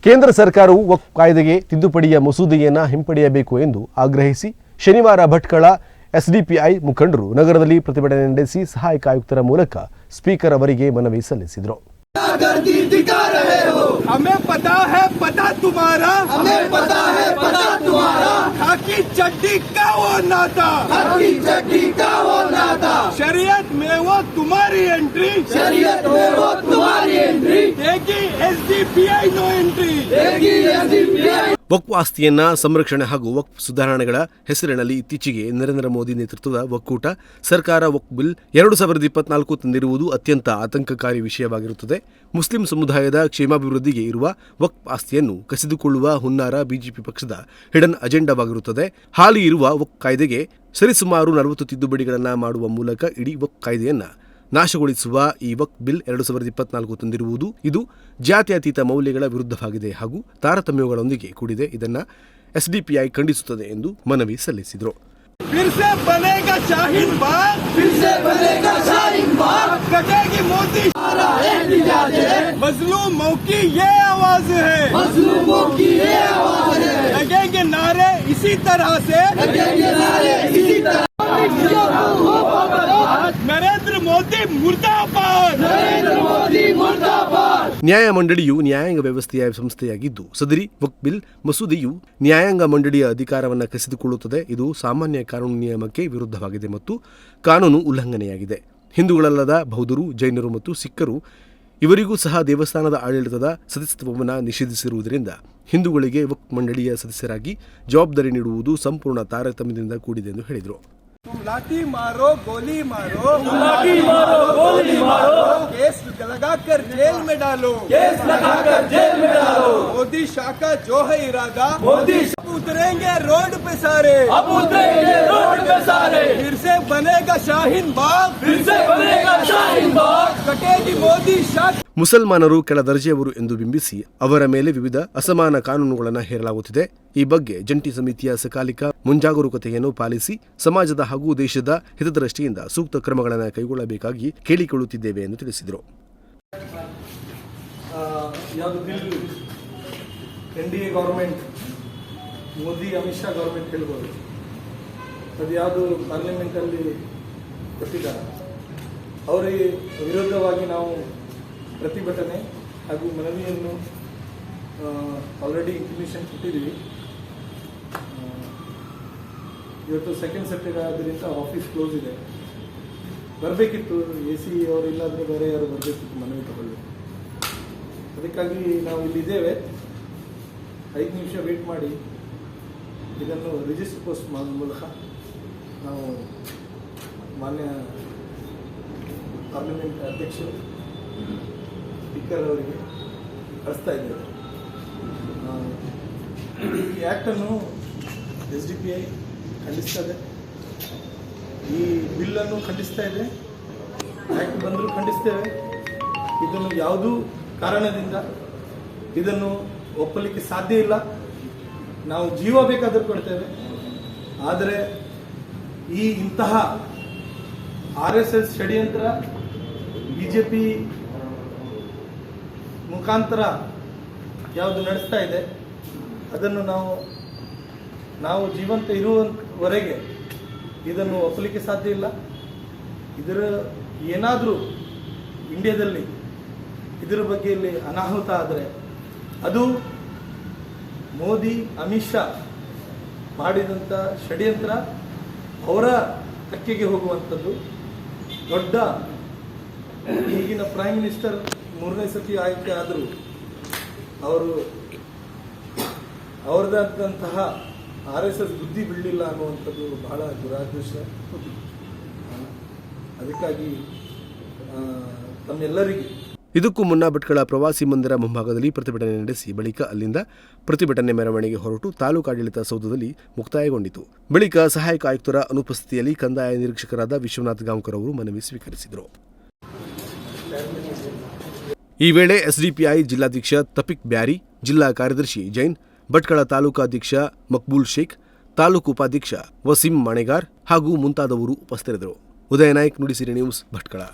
ಕೇಂದ್ರ ಸರ್ಕಾರವು ವಕ್ಫ್ ಕಾಯ್ದೆಗೆ ತಿದ್ದುಪಡಿಯ ಮಸೂದೆಯನ್ನು ಹಿಂಪಡೆಯಬೇಕು ಎಂದು ಆಗ್ರಹಿಸಿ ಶನಿವಾರ ಭಟ್ಕಳ ಎಸ್ಡಿಪಿಐ ಮುಖಂಡರು ನಗರದಲ್ಲಿ ಪ್ರತಿಭಟನೆ ನಡೆಸಿ ಸಹಾಯಕ ಆಯುಕ್ತರ ಮೂಲಕ ಸ್ಪೀಕರ್ ಅವರಿಗೆ ಮನವಿ ಸಲ್ಲಿಸಿದರು. हमें पता तुम्हारा खाकी चड्डी का वो नाता शरीयत में वो तुम्हारी एंट्री देगी एसडीपीआई नो एंट्री ವಕ್ಫ್ ಆಸ್ತಿಯನ್ನ ಸಂರಕ್ಷಣೆ ಹಾಗೂ ವಕ್ಫ್ ಸುಧಾರಣೆಗಳ ಹೆಸರಿನಲ್ಲಿ ಇತ್ತೀಚೆಗೆ ನರೇಂದ್ರ ಮೋದಿ ನೇತೃತ್ವದ ಒಕ್ಕೂಟ ಸರ್ಕಾರ ವಕ್ಫ್ ಬಿಲ್ 2024 ತಂದಿರುವುದು ಅತ್ಯಂತ ಆತಂಕಕಾರಿ ವಿಷಯವಾಗಿರುತ್ತದೆ. ಮುಸ್ಲಿಂ ಸಮುದಾಯದ ಕ್ಷೇಮಾಭಿವೃದ್ಧಿಗೆ ಇರುವ ವಕ್ಫ್ ಆಸ್ತಿಯನ್ನು ಕಸಿದುಕೊಳ್ಳುವ ಹುನ್ನಾರ ಬಿಜೆಪಿ ಪಕ್ಷದ ಹಿಡನ್ ಅಜೆಂಡಾವಾಗಿರುತ್ತದೆ. ಹಾಲಿ ಇರುವ ವಕ್ಫ್ ಕಾಯ್ದೆಗೆ ಸರಿಸುಮಾರು 40 ತಿದ್ದುಪಡಿಗಳನ್ನು ಮಾಡುವ ಮೂಲಕ ಇಡೀ ವಕ್ಫ್ ಕಾಯ್ದೆಯನ್ನ ನಾಶಗೊಳಿಸುವ ಈ ವಕ್ಫ್ ಬಿಲ್ 2024 ತಂದಿರುವುದು ಇದು ಜಾತ್ಯತೀತ ಮೌಲ್ಯಗಳ ವಿರುದ್ಧವಾಗಿದೆ ಹಾಗೂ ತಾರತಮ್ಯಗಳೊಂದಿಗೆ ಕೂಡಿದೆ. ಇದನ್ನು ಎಸ್ಡಿಪಿಐ ಖಂಡಿಸುತ್ತದೆ ಎಂದು ಮನವಿ ಸಲ್ಲಿಸಿದರು. नरेंद्र मोदी मुर्दाबाद ನ್ಯಾಯ ಮಂಡಳಿಯು ನ್ಯಾಯಾಂಗ ವ್ಯವಸ್ಥೆಯ ಸಂಸ್ಥೆಯಾಗಿದ್ದು ಸದರಿ ವಕ್ಫ್ ಬಿಲ್ ಮಸೂದೆಯು ನ್ಯಾಯಾಂಗ ಮಂಡಳಿಯ ಅಧಿಕಾರವನ್ನು ಕಸಿದುಕೊಳ್ಳುತ್ತದೆ. ಇದು ಸಾಮಾನ್ಯ ಕಾನೂನು ನಿಯಮಕ್ಕೆ ವಿರುದ್ಧವಾಗಿದೆ ಮತ್ತು ಕಾನೂನು ಉಲ್ಲಂಘನೆಯಾಗಿದೆ. ಹಿಂದೂಗಳಲ್ಲದ ಬೌದ್ಧರು, ಜೈನರು ಮತ್ತು ಸಿಖ್ಖರು ಇವರಿಗೂ ಸಹ ದೇವಸ್ಥಾನದ ಆಡಳಿತದ ಸದಸ್ಯತ್ವವನ್ನು ನಿಷೇಧಿಸಿರುವುದರಿಂದ ಹಿಂದೂಗಳಿಗೆ ವಕ್ಫ್ ಮಂಡಳಿಯ ಸದಸ್ಯರಾಗಿ ಜವಾಬ್ದಾರಿ ನೀಡುವುದು ಸಂಪೂರ್ಣ ತಾರತಮ್ಯದಿಂದ ಕೂಡಿದೆ ಎಂದು ಹೇಳಿದರು. लाठी मारो गोली मारो केस लगाकर जेल में डालो मोदी शाह का जो है इरादा उतरेंगे रोड पे सारे फिर से बनेगा शाहीन बाग कटेगी मोदी शाह. ಮುಸಲ್ಮಾನರು ಕೆಳ ದರ್ಜೆಯವರು ಎಂದು ಬಿಂಬಿಸಿ ಅವರ ಮೇಲೆ ವಿವಿಧ ಅಸಮಾನ ಕಾನೂನುಗಳನ್ನು ಹೇರಲಾಗುತ್ತಿದೆ. ಈ ಬಗ್ಗೆ ಜಂಟಿ ಸಮಿತಿಯ ಸಕಾಲಿಕ ಮುಂಜಾಗರೂಕತೆಯನ್ನು ಪಾಲಿಸಿ ಸಮಾಜದ ಹಾಗೂ ದೇಶದ ಹಿತದೃಷ್ಟಿಯಿಂದ ಸೂಕ್ತ ಕ್ರಮಗಳನ್ನು ಕೈಗೊಳ್ಳಬೇಕಾಗಿ ಕೇಳಿಕೊಳ್ಳುತ್ತಿದ್ದೇವೆ ಎಂದು ತಿಳಿಸಿದರು. NDA government Modi Amit Shah government ಹೇಳ್ಬೋದು ಅದು ಯಾವುದು ಪಾರ್ಲಿಮೆಂಟಲ್ಲಿ ಕೊಟ್ಟಿದ್ದಾರೆ ಅವರಿಗೆ ವಿರುದ್ಧವಾಗಿ ನಾವು ಪ್ರತಿಭಟನೆ ಹಾಗೂ ಮನವಿಯನ್ನು ಆಲ್ರೆಡಿ ಇಂಟಿಮೇಷನ್ ಕೊಟ್ಟಿದ್ದೀವಿ. ಇವತ್ತು ಸೆಕೆಂಡ್ ಸೆಪ್ಟೆಂಬರ್ ಆದ್ದರಿಂದ ಆಫೀಸ್ ಕ್ಲೋಸ್ ಇದೆ. ಬರಬೇಕಿತ್ತು AC ಅವರು ಇಲ್ಲಾಂದರೆ ಬೇರೆ ಯಾರು ಬರಬೇಕಿತ್ತು ಮನವಿ ತಗೊಳ್ಳಿ. ಅದಕ್ಕಾಗಿ ನಾವು ಇಲ್ಲಿದ್ದೇವೆ. 5 ನಿಮಿಷ ವೇಟ್ ಮಾಡಿ ಇದನ್ನು ರಿಜಿಸ್ಟರ್ ಪೋಸ್ಟ್ ಮಾಡುವ ಮೂಲಕ ನಾವು ಮಾನ್ಯ ಪಾರ್ಲಿಮೆಂಟ್ ಅಧ್ಯಕ್ಷರು ಸ್ಪೀಕರ್ ಅವರಿಗೆ ಕಳಿಸ್ತಾ ಇದ್ದೇವೆ. ಈ ಆ್ಯಕ್ಟನ್ನು SDPI ಖಂಡಿಸ್ತಾ ಇದೆ. ಈ ಬಿಲ್ಲನ್ನು ಖಂಡಿಸ್ತಾ ಇದೆ. ಆ್ಯಕ್ಟ್ ಬಂದರೂ ಖಂಡಿಸ್ತೇವೆ. ಇದನ್ನು ಯಾವುದೂ ಕಾರಣದಿಂದ ಇದನ್ನು ಒಪ್ಪಲಿಕ್ಕೆ ಸಾಧ್ಯ ಇಲ್ಲ. ನಾವು ಜೀವ ಬೇಕಾದರೂ ಕೊಡ್ತೇವೆ. ಆದರೆ ಇಂತಹ RSS ಷಡ್ಯಂತ್ರ BJP ಮುಖಾಂತರ ಯಾವುದು ನಡೆಸ್ತಾ ಇದೆ ಅದನ್ನು ನಾವು ಜೀವಂತ ಇರುವವರೆಗೆ ಇದನ್ನು ಒಪ್ಪಲಿಕ್ಕೆ ಸಾಧ್ಯ ಇಲ್ಲ. ಇದರ ಏನಾದರೂ ಇಂಡಿಯಾದಲ್ಲಿ ಇದರ ಬಗ್ಗೆಯಲ್ಲಿ ಅನಾಹುತ ಆದರೆ ಅದು ಮೋದಿ ಅಮಿತ್ ಶಾ ಮಾಡಿದಂಥ ಷಡ್ಯಂತ್ರ ಅವರ ತೆಕ್ಕೆಗೆ ಹೋಗುವಂಥದ್ದು. ದೊಡ್ಡ ಈಗಿನ ಪ್ರೈಮ್ ಮಿನಿಸ್ಟರ್ 3ನೇ ಸತಿ ಆಯ್ಕೆ ಆದರೂ ಅವರದಂತಹ RSS ಬುದ್ಧಿ ಬಿಡಲಿಲ್ಲ ಅನ್ನುವಂಥದ್ದು ಬಹಳ ದುರಾದೃಷ್ಟ. ಅದಕ್ಕಾಗಿ ತಮ್ಮೆಲ್ಲರಿಗೆ ಇದಕ್ಕೂ ಮುನ್ನ ಭಟ್ಕಳ ಪ್ರವಾಸಿ ಮಂದಿರ ಮುಂಭಾಗದಲ್ಲಿ ಪ್ರತಿಭಟನೆ ನಡೆಸಿ ಬಳಿಕ ಅಲ್ಲಿಂದ ಪ್ರತಿಭಟನೆ ಮೆರವಣಿಗೆ ಹೊರಟು ತಾಲೂಕಾಡಳಿತ ಸೌಧದಲ್ಲಿ ಮುಕ್ತಾಯಗೊಂಡಿತು. ಬಳಿಕ ಸಹಾಯಕ ಆಯುಕ್ತರ ಅನುಪಸ್ಥಿತಿಯಲ್ಲಿ ಕಂದಾಯ ನಿರೀಕ್ಷಕರಾದ ವಿಶ್ವನಾಥ್ ಗಾಂವ್ಕರ್ ಅವರು ಮನವಿ ಸ್ವೀಕರಿಸಿದರು. ಈ ವೇಳೆ ಎಸ್ಡಿಪಿಐ ಜಿಲ್ಲಾಧ್ಯಕ್ಷ ತಫಿಕ್ ಬ್ಯಾರಿ, ಜಿಲ್ಲಾ ಕಾರ್ಯದರ್ಶಿ ಜೈನ್, ಭಟ್ಕಳ ತಾಲೂಕಾಧ್ಯಕ್ಷ ಮಕ್ಬೂಲ್ ಶೇಖ್, ತಾಲೂಕು ಉಪಾಧ್ಯಕ್ಷ ವಸೀಂ ಮಣೆಗಾರ್ ಹಾಗೂ ಮುಂತಾದವರು ಉಪಸ್ಥಿತರಿದ್ದರು. ಉದಯ ನಾಯ್ಕ್, ನುಡಿಸಿರಿ ನ್ಯೂಸ್, ಭಟ್ಕಳ.